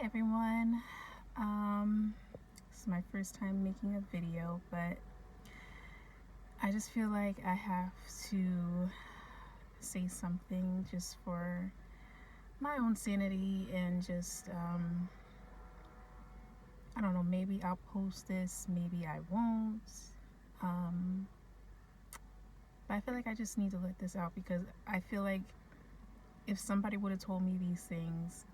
everyone. This is my first time making a video, but I just feel like I have to say something just for my own sanity and just, I don't know, maybe I'll post this, maybe I won't. Um, but I feel like I just need to let this out because I feel like if somebody would have told me these things,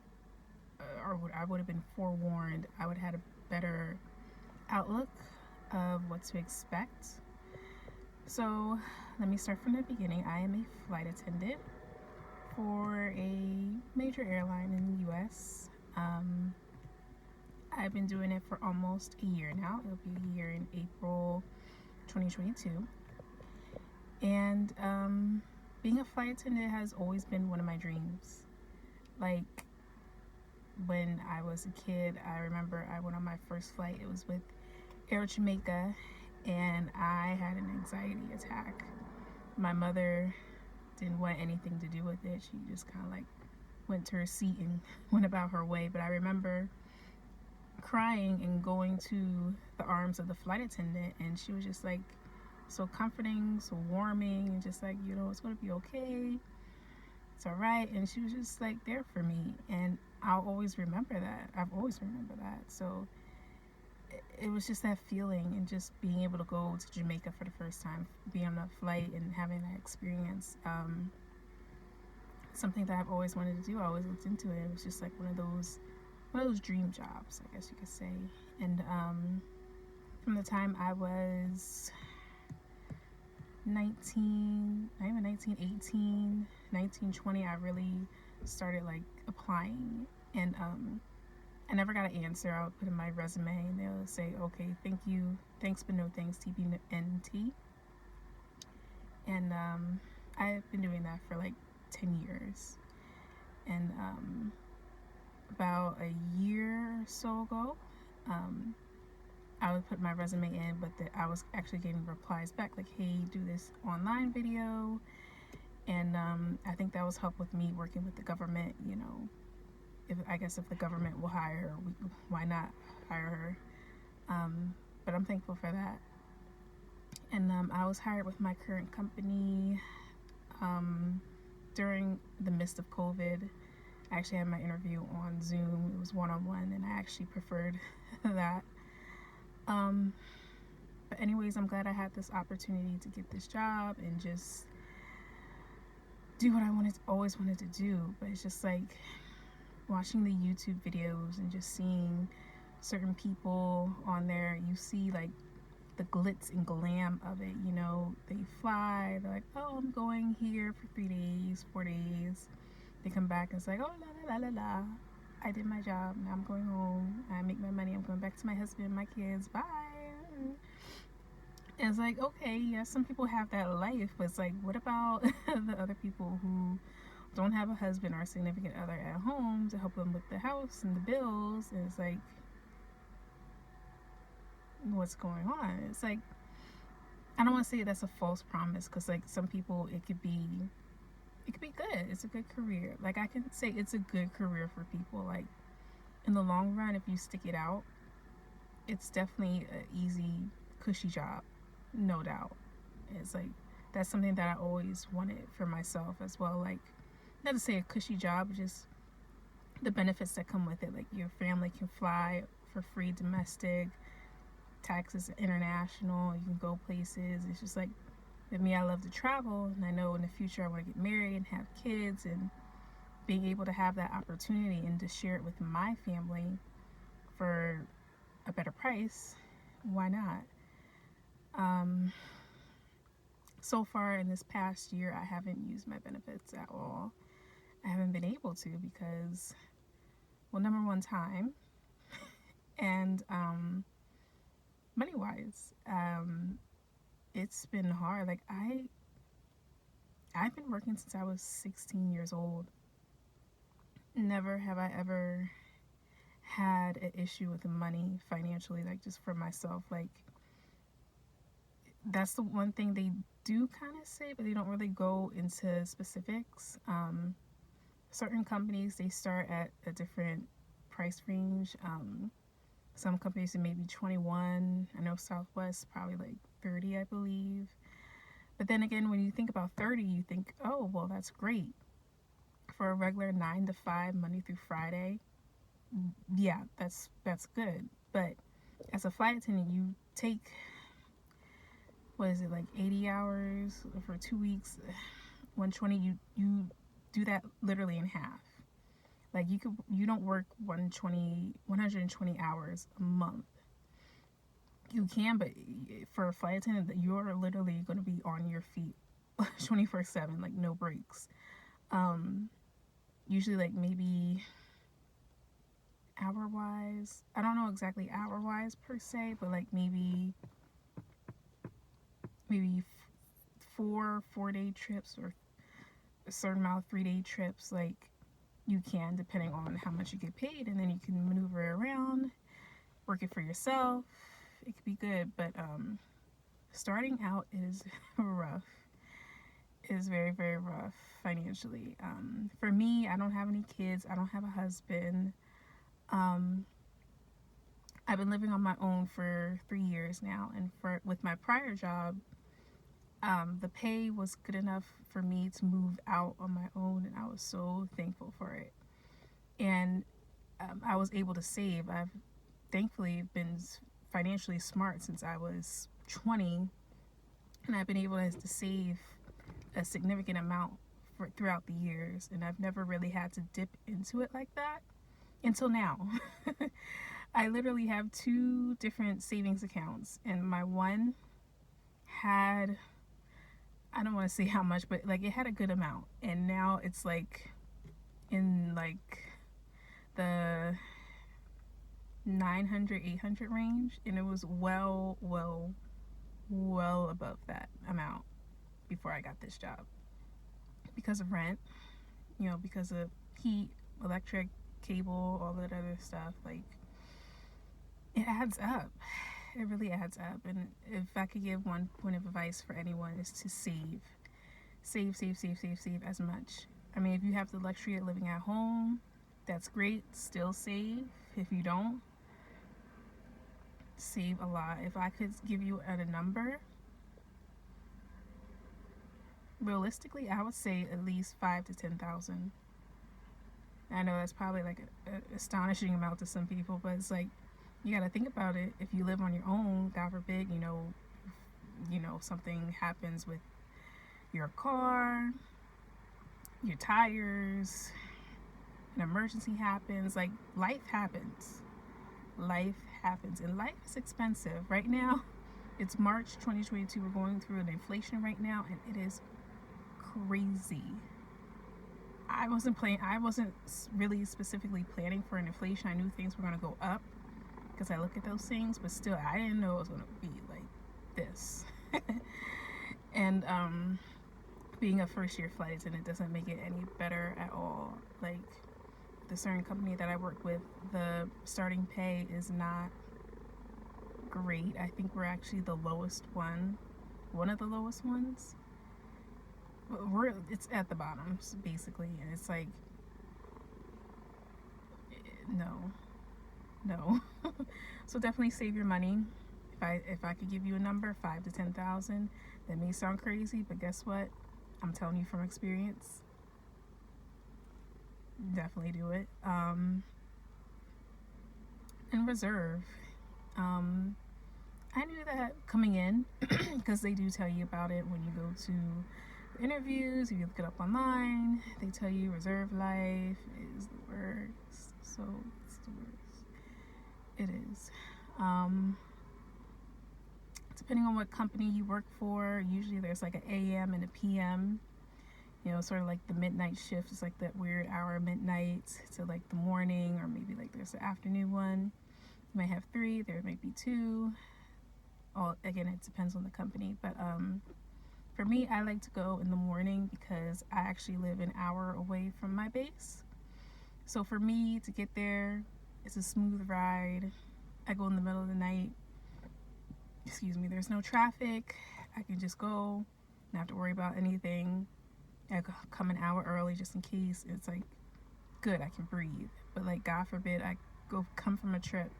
I would have been forewarned, I would have had a better outlook of what to expect. So let me start from the beginning. I am a flight attendant for a major airline in the US. I've been doing it for almost a year now. It'll be a year in April 2022. And being a flight attendant has always been one of my dreams. Like, when I was a kid, I remember I went on my first flight. It was with Air Jamaica, and I had an anxiety attack. My mother didn't want anything to do with it. She just kind of like went to her seat and went about her way. But I remember crying and going to the arms of the flight attendant, and she was just like so comforting, so warming, and just like, it's going to be okay. It's all right. And she was just like there for me, and I'll always remember that. I've always remembered that. So it was just that feeling, and just being able to go to Jamaica for the first time, being on a flight and having that experience. Something that I've always wanted to do. I always looked into it. It was just like one of those dream jobs, I guess you could say. And from the time I was 19, not even 19, 18, 19, 20, I really started like applying. And I never got an answer. I would put in my resume and they'll say, okay, thank you, thanks but no thanks, TBNT. And I've been doing that for like 10 years. And about a year or so ago, I would put my resume in, but I was actually getting replies back like, hey, do this online video. And I think that was help with me working with the government. If the government will hire her, why not hire her? But I'm thankful for that. And I was hired with my current company during the midst of COVID. I actually had my interview on Zoom. It was one-on-one, and I actually preferred that. But anyways, I'm glad I had this opportunity to get this job and just do what I always wanted to do. But it's just like watching the YouTube videos and just seeing certain people on there. You see like the glitz and glam of it. They fly. They're like, oh, I'm going here for 3 days, 4 days. They come back and it's like, oh, la la la la la. I did my job. Now I'm going home. I make my money. I'm going back to my husband, my kids. Bye. And it's like, okay, yeah, some people have that life, but it's like, what about the other people who don't have a husband or a significant other at home to help them with the house and the bills? And it's like, what's going on? It's like, I don't want to say that's a false promise, because like some people, it could be good. It's a good career. Like, I can say it's a good career for people. Like, in the long run, if you stick it out, it's definitely an easy, cushy job, no doubt. It's like, that's something that I always wanted for myself as well. Like, not to say a cushy job, just the benefits that come with it. Like, your family can fly for free domestic, taxes international, you can go places. It's just like, with me, I love to travel, and I know in the future I want to get married and have kids, and being able to have that opportunity and to share it with my family for a better price, why not? So far in this past year, I haven't used my benefits at all. I haven't been able to because, well, number one, time, and money-wise. It's been hard. Like, I've been working since I was 16 years old. Never have I ever had an issue with money financially, like just for myself. Like, that's the one thing they do kind of say, but they don't really go into specifics. Certain companies, they start at a different price range. Some companies it may be 21. I know Southwest probably like 30, I believe. But then again, when you think about 30, you think, oh, well, that's great for a regular 9 to 5 Monday through Friday. Yeah, that's good. But as a flight attendant, you take, what is it, like 80 hours for 2 weeks, 120. You do that literally in half. Like you don't work 120 hours a month. You can, but for a flight attendant, you're literally going to be on your feet 24/7, like no breaks. Usually like maybe hour wise, I don't know exactly hour wise per se, but like maybe 4 day trips or a certain amount of 3-day trips, like you can, depending on how much you get paid, and then you can maneuver around, work it for yourself. It could be good, but starting out is rough. It is very, very rough financially. For me, I don't have any kids. I don't have a husband. I've been living on my own for 3 years now, and with my prior job, the pay was good enough for me to move out on my own, and I was so thankful for it. And I was able to save. I've thankfully been financially smart since I was 20, and I've been able to save a significant amount throughout the years, and I've never really had to dip into it like that until now. I literally have 2 different savings accounts, and my one had, I don't want to say how much, but like it had a good amount, and now it's like in like the 900, 800 range, and it was well above that amount before I got this job, because of rent, because of heat, electric, cable, all that other stuff. Like, it adds up. It really adds up. And if I could give one point of advice for anyone, is to save as much. I mean, if you have the luxury of living at home, that's great. Still save. If you don't, save a lot. If I could give you a number, realistically, I would say at least 5 to 10,000. I know that's probably like an astonishing amount to some people, but it's like, you got to think about it. If you live on your own, God forbid, something happens with your car, your tires, an emergency happens, like life happens, and life is expensive. Right now, it's March 2022. We're going through an inflation right now, and it is crazy. I wasn't really specifically planning for an inflation. I knew things were going to go up because I look at those things, but still, I didn't know it was going to be like this. And being a first-year flight attendant doesn't make it any better at all. Like, the certain company that I work with, the starting pay is not great. I think we're actually the lowest one of the lowest ones. It's at the bottom, basically, and it's like, no. So definitely save your money. If I could give you a number, 5 to 10,000, that may sound crazy, but guess what? I'm telling you from experience. Definitely do it. And reserve. I knew that coming in because they do tell you about it when you go to the interviews. If you look it up online, they tell you reserve life is the worst. So it's the worst. It is. Depending on what company you work for, usually there's like an AM and a PM. Sort of like the midnight shift is like that weird hour midnight to like the morning, or maybe like there's the afternoon one. You might have 3, there might be 2. Again, it depends on the company, but for me, I like to go in the morning because I actually live an hour away from my base. So for me to get there, it's a smooth ride. I go in the middle of the night. There's no traffic. I can just go, not have to worry about anything. I come an hour early just in case. It's like good, I can breathe. But like, God forbid, I come from a trip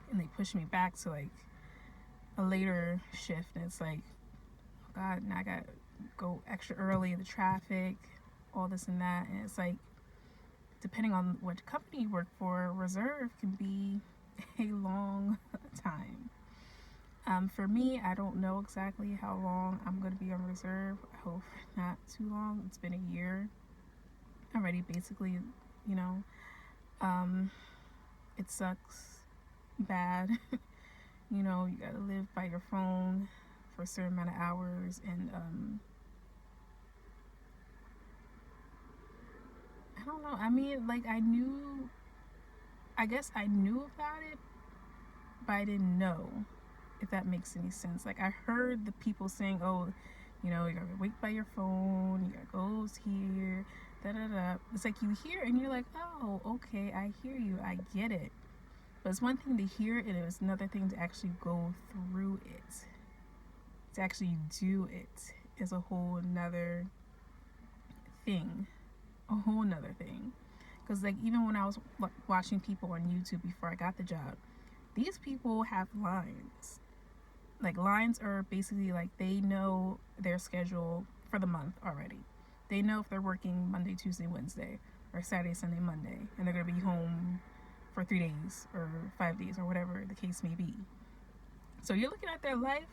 and they push me back to like a later shift, and it's like, oh God, now I gotta go extra early, the traffic, all this and that. And it's like, depending on what company you work for, reserve can be a long time. For me, I don't know exactly how long I'm going to be on reserve. I hope not too long. It's been a year already, basically, you know. It sucks bad. You know, you got to live by your phone for a certain amount of hours, and I don't know. I mean, like, I guess I knew about it, but I didn't know, if that makes any sense. Like, I heard the people saying, oh, you know, you gotta wait by your phone, you gotta go here, da da da. It's like you hear and you're like, oh, okay, I hear you, I get it. But it's one thing to hear it, and it was another thing to actually go through it. To actually do it is a whole nother thing. A whole nother thing. Because, like, even when I was watching people on YouTube before I got the job, these people have lines. Like, lines are basically like they know their schedule for the month already. They know if they're working Monday, Tuesday, Wednesday, or Saturday, Sunday, Monday, and they're going to be home for 3 days or 5 days or whatever the case may be. So you're looking at their life.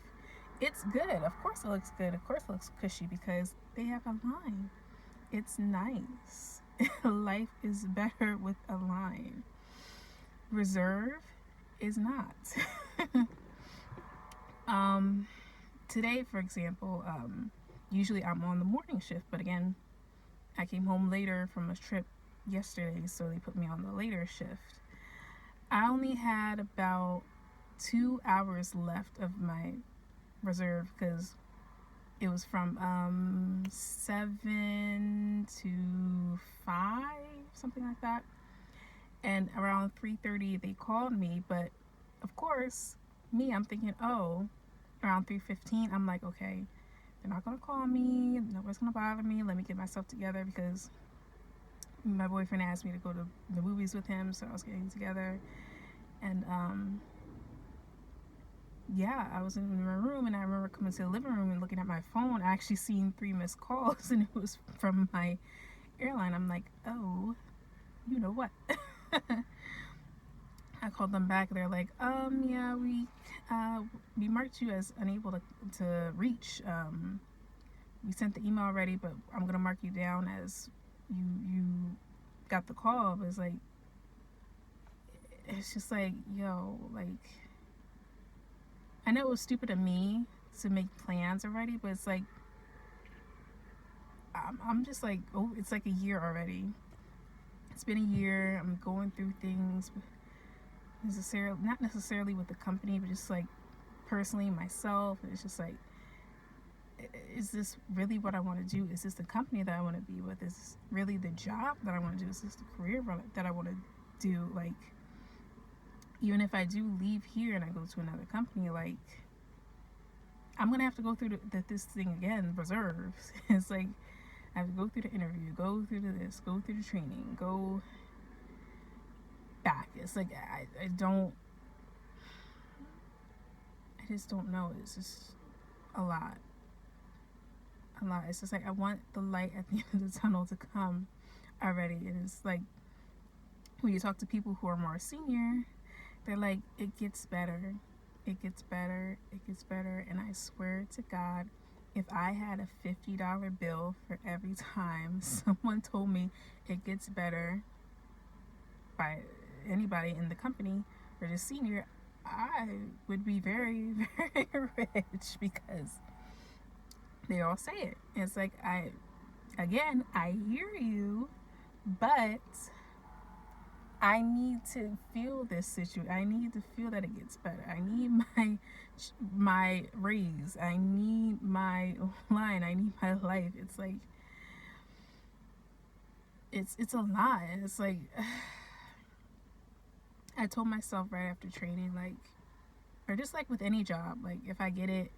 It's good. Of course it looks good. Of course it looks cushy because they have a line. It's nice. Life is better with a line. Reserve is not. Today, for example, usually I'm on the morning shift, but again, I came home later from a trip yesterday, so they put me on the later shift. I only had about 2 hours left of my reserve because it was from 7 to 5, something like that. And around 3:30 they called me, but of course, I'm thinking, oh, around 3:15, I'm like, okay, they're not gonna call me, nobody's gonna bother me, let me get myself together, because my boyfriend asked me to go to the movies with him, so I was getting together. And yeah, I was in my room, and I remember coming to the living room and looking at my phone. I actually seen 3 missed calls, and it was from my airline. I'm like, oh, you know what? I called them back. They're like, yeah, we marked you as unable to reach. We sent the email already, but I'm gonna mark you down as you got the call. But it's just like, yo, like, I know it was stupid of me to make plans already, but it's like, I'm just like, oh, it's like a year already. It's been a year. I'm going through things, not necessarily with the company, but just like personally myself. It's just like, is this really what I want to do? Is this the company that I want to be with? Is this really the job that I want to do? Is this the career that I want to do? Like, even if I do leave here and I go to another company, like, I'm going to have to go through this thing again, reserves. It's like, I have to go through the interview, go through this, go through the training, go back. It's like, I just don't know. It's just a lot. It's just like, I want the light at the end of the tunnel to come already. And it's like, when you talk to people who are more senior, they're like, it gets better. It gets better. It gets better. And I swear to God, if I had a $50 bill for every time someone told me it gets better by anybody in the company or just senior, I would be very, very rich, because they all say it. It's like, I hear you, but I need to feel this situation. I need to feel that it gets better. I need my raise. I need my line. I need my life. It's like, it's a lot. It's like, I told myself right after training, like, or just like with any job, like, if I get it,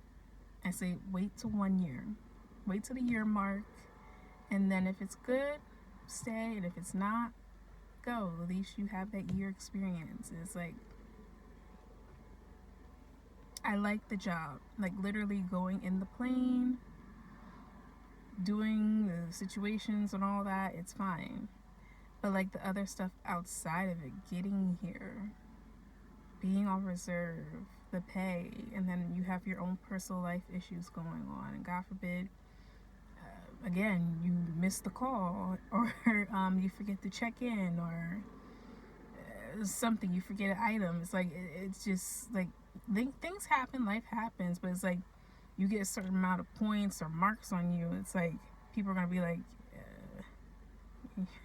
I say, wait till 1 year. Wait till the year mark. And then if it's good, stay. And if it's not, go. At least you have that year experience. It's like, I like the job. Like, literally going in the plane, doing the situations and all that, it's fine. But like the other stuff outside of it, getting here, being on reserve, the pay, and then you have your own personal life issues going on, and God forbid, again, you miss the call, or you forget to check in, or something, you forget an item. It's like, it's just like, things happen, life happens, but it's like, you get a certain amount of points or marks on you. It's like, people are going to be like,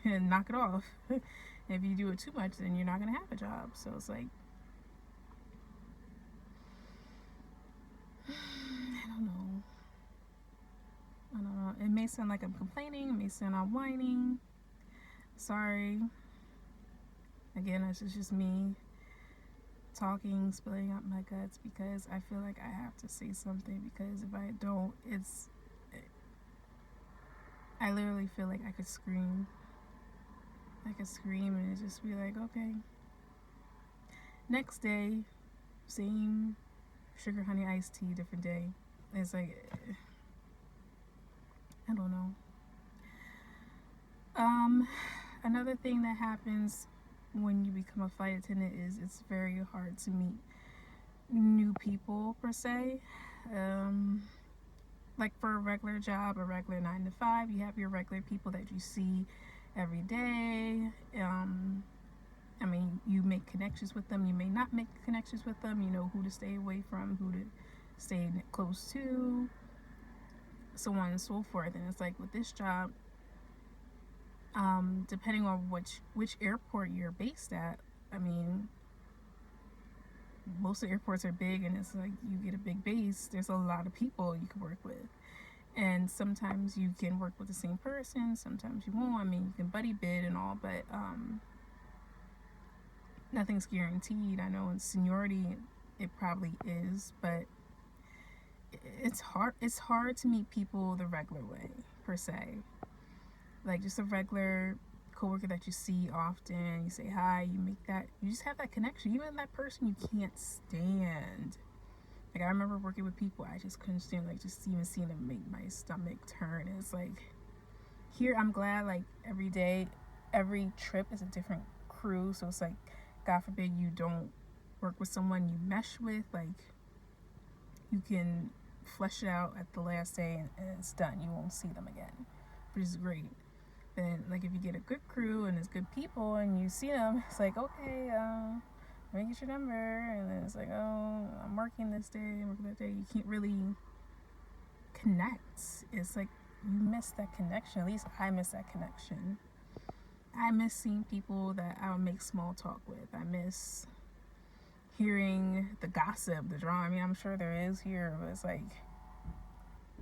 knock it off. If you do it too much, then you're not going to have a job. So it's like, I don't know. It may sound like I'm complaining. It may sound I'm whining. Sorry. Again, it's just me talking, spilling out my guts, because I feel like I have to say something, because if I don't, I literally feel like I could scream. And it just be like, okay. Next day, same sugar honey iced tea, different day. It's like, I don't know. Another thing that happens when you become a flight attendant is it's very hard to meet new people, per se. Like for a regular job, a regular 9 to 5, you have your regular people that you see every day. I mean, you make connections with them, you may not make connections with them, you know who to stay away from, who to stay close to, so on and so forth. And it's like, with this job, depending on which airport you're based at, I mean, most of the airports are big, and it's like, you get a big base, there's a lot of people you can work with. And sometimes you can work with the same person, sometimes you won't. I mean, you can buddy bid and all, but nothing's guaranteed. I know in seniority it probably is, but it's hard to meet people the regular way, per se. Like, just a regular coworker that you see often, you say hi, you just have that connection. Even that person you can't stand. Like, I remember working with people I just couldn't stand, like, just even seeing them make my stomach turn. It's like, here I'm glad, like, every day, every trip is a different crew, so it's like, God forbid you don't work with someone you mesh with, like, you can flesh it out at the last day and it's done. You won't see them again, which is great. Then, like, if you get a good crew and it's good people and you see them, it's like, okay, let me get your number. And then it's like, oh, I'm working this day, I'm working that day. You can't really connect. It's like, you miss that connection. At least I miss that connection. I miss seeing people that I would make small talk with. I miss hearing the gossip, the drama. I mean, I'm sure there is here, but it's like,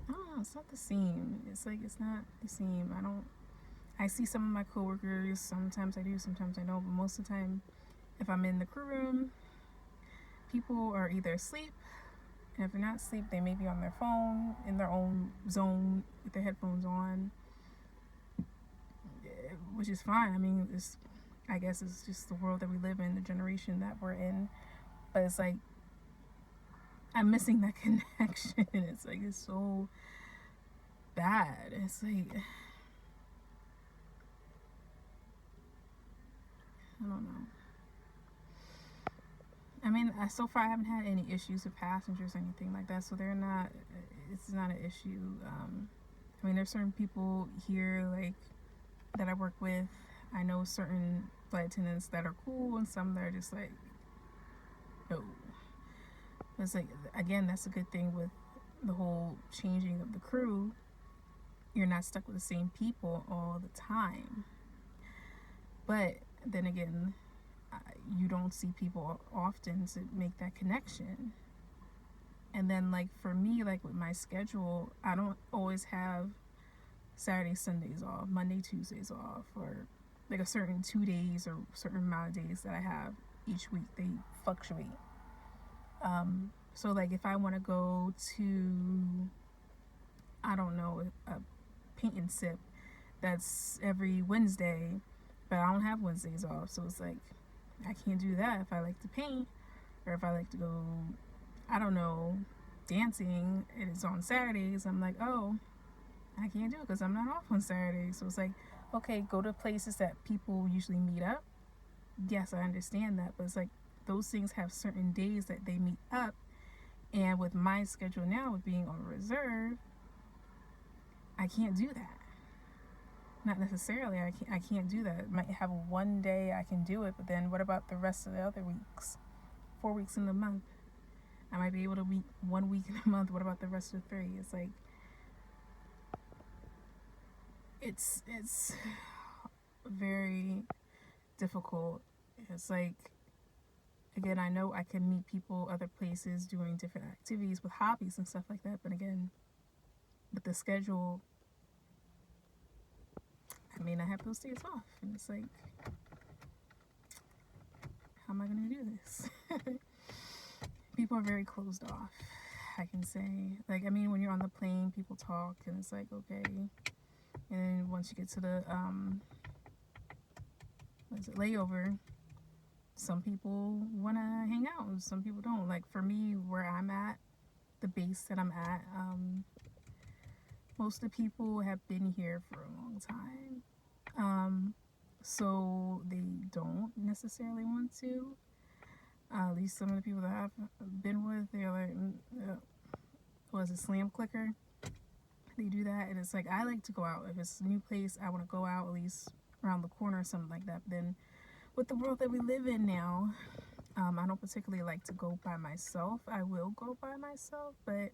I don't know, it's not the same. It's like, it's not the same. I see some of my coworkers, sometimes I do, sometimes I don't, but most of the time, if I'm in the crew room, people are either asleep, and if they're not asleep, they may be on their phone, in their own zone, with their headphones on, which is fine. I mean, I guess it's just the world that we live in, the generation that we're in, but it's like, I'm missing that connection. It's like, it's so bad. It's like, I don't know. I mean, so far I haven't had any issues with passengers or anything like that, so it's not an issue. I mean, there's certain people here, like, that I work with. I know certain flight attendants that are cool, and some that are just like, no. But it's like, again, that's a good thing with the whole changing of the crew. You're not stuck with the same people all the time. But then again, you don't see people often to make that connection. And then, like, for me, like, with my schedule, I don't always have Saturdays, Sundays off, Monday, Tuesdays off, or like a certain 2 days or certain amount of days that I have each week. They fluctuate. So like, if I want to go to, I don't know, a paint and sip that's every Wednesday, but but I don't have Wednesdays off, so it's like I can't do that. If I like to paint, or if I like to go, I don't know, dancing, and it's on Saturdays, I'm like, oh, I can't do it because I'm not off on Saturdays. So it's like, okay, go to places that people usually meet up. Yes, I understand that, but it's like those things have certain days that they meet up, and with my schedule now, with being on reserve, I can't do that. Not necessarily. I can't do that. I might have one day I can do it, but then what about the rest of the other weeks? 4 weeks in the month. I might be able to meet 1 week in a month. What about the rest of the 3? It's like it's very difficult. It's like, again, I know I can meet people other places doing different activities with hobbies and stuff like that, but again, with the schedule, I may not have those days off, and it's like, how am I going to do this? People are very closed off, I can say. Like, I mean, when you're on the plane, people talk, and it's like, okay. And then once you get to the, layover, some people want to hang out, and some people don't. Like, for me, where I'm at, the base that I'm at, most of the people have been here for a long time. So they don't necessarily want to. At least some of the people that I've been with, they're like, was a slam clicker. They do that, and it's like, I like to go out. If it's a new place, I want to go out at least around the corner or something like that. But then with the world that we live in now, I don't particularly like to go by myself. I will go by myself, but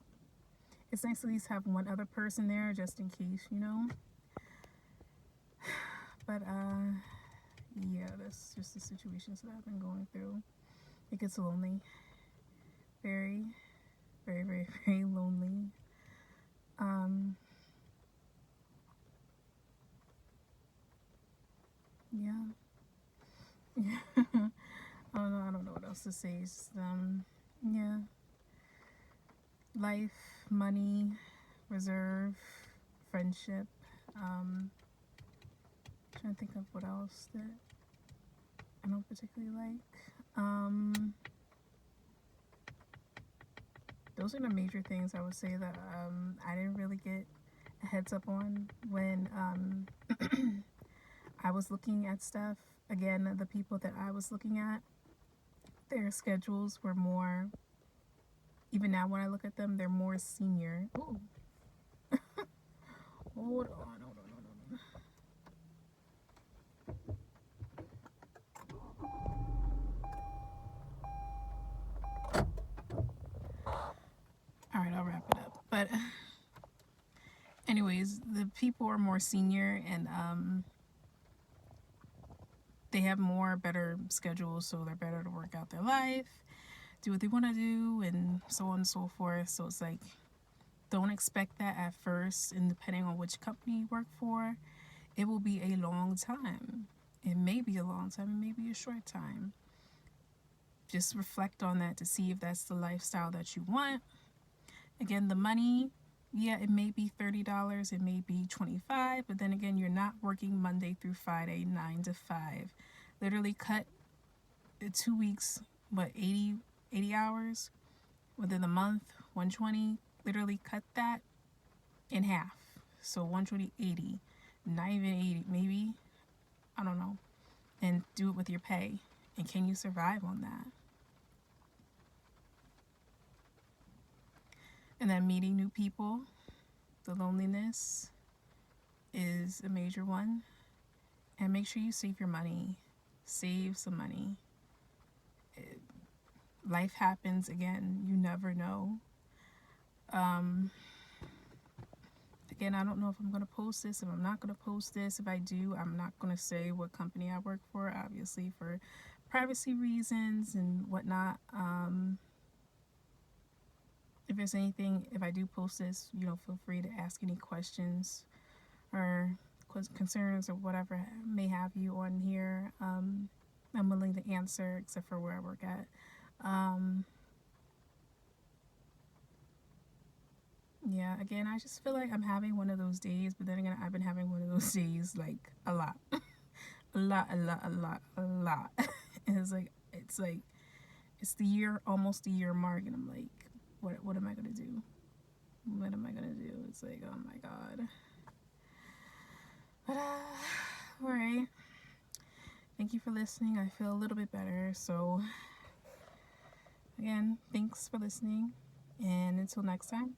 it's nice to at least have one other person there just in case, you know. But yeah, that's just the situations that I've been going through. It gets lonely. Very, very, very, very lonely. Yeah. I don't know what else to say. It's just, yeah. Life, money, reserve, friendship. Trying to think of what else that I don't particularly like. Those are the major things I would say that I didn't really get a heads up on when I was looking at stuff. Again, the people that I was looking at, their schedules were more, even now when I look at them, they're more senior. Ooh. Hold on. All right, I'll wrap it up. But anyways, the people are more senior, and they have more better schedules, so they're better to work out their life, do what they want to do, and so on and so forth. So it's like, don't expect that at first, and depending on which company you work for, it will be a long time. It may be a long time, it may be a short time. Just reflect on that to see if that's the lifestyle that you want. Again, the money, yeah, it may be $30, it may be $25, but then again, you're not working Monday through Friday, 9 to 5. Literally cut 2 weeks, 80 hours within the month, 120. Literally cut that in half. So 120, 80, not even 80, maybe, I don't know, and do it with your pay. And can you survive on that? And then meeting new people, the loneliness is a major one. And make sure you save your money. Save some money. Life happens again. You never know. Again, I don't know if I'm going to post this, if I'm not going to post this. If I do, I'm not going to say what company I work for, obviously for privacy reasons and whatnot. If there's anything, if I do post this, feel free to ask any questions or concerns or whatever may have you on here. I'm willing to answer, except for where I work at. Yeah, again, I just feel like I'm having one of those days, but then again, I've been having one of those days like a lot. a lot, a lot, a lot, a lot. And it's the year, almost the year mark, and I'm like, what am I gonna do? What am I gonna do? It's like, oh my god. But all right. Thank you for listening. I feel a little bit better. So again, thanks for listening, and until next time.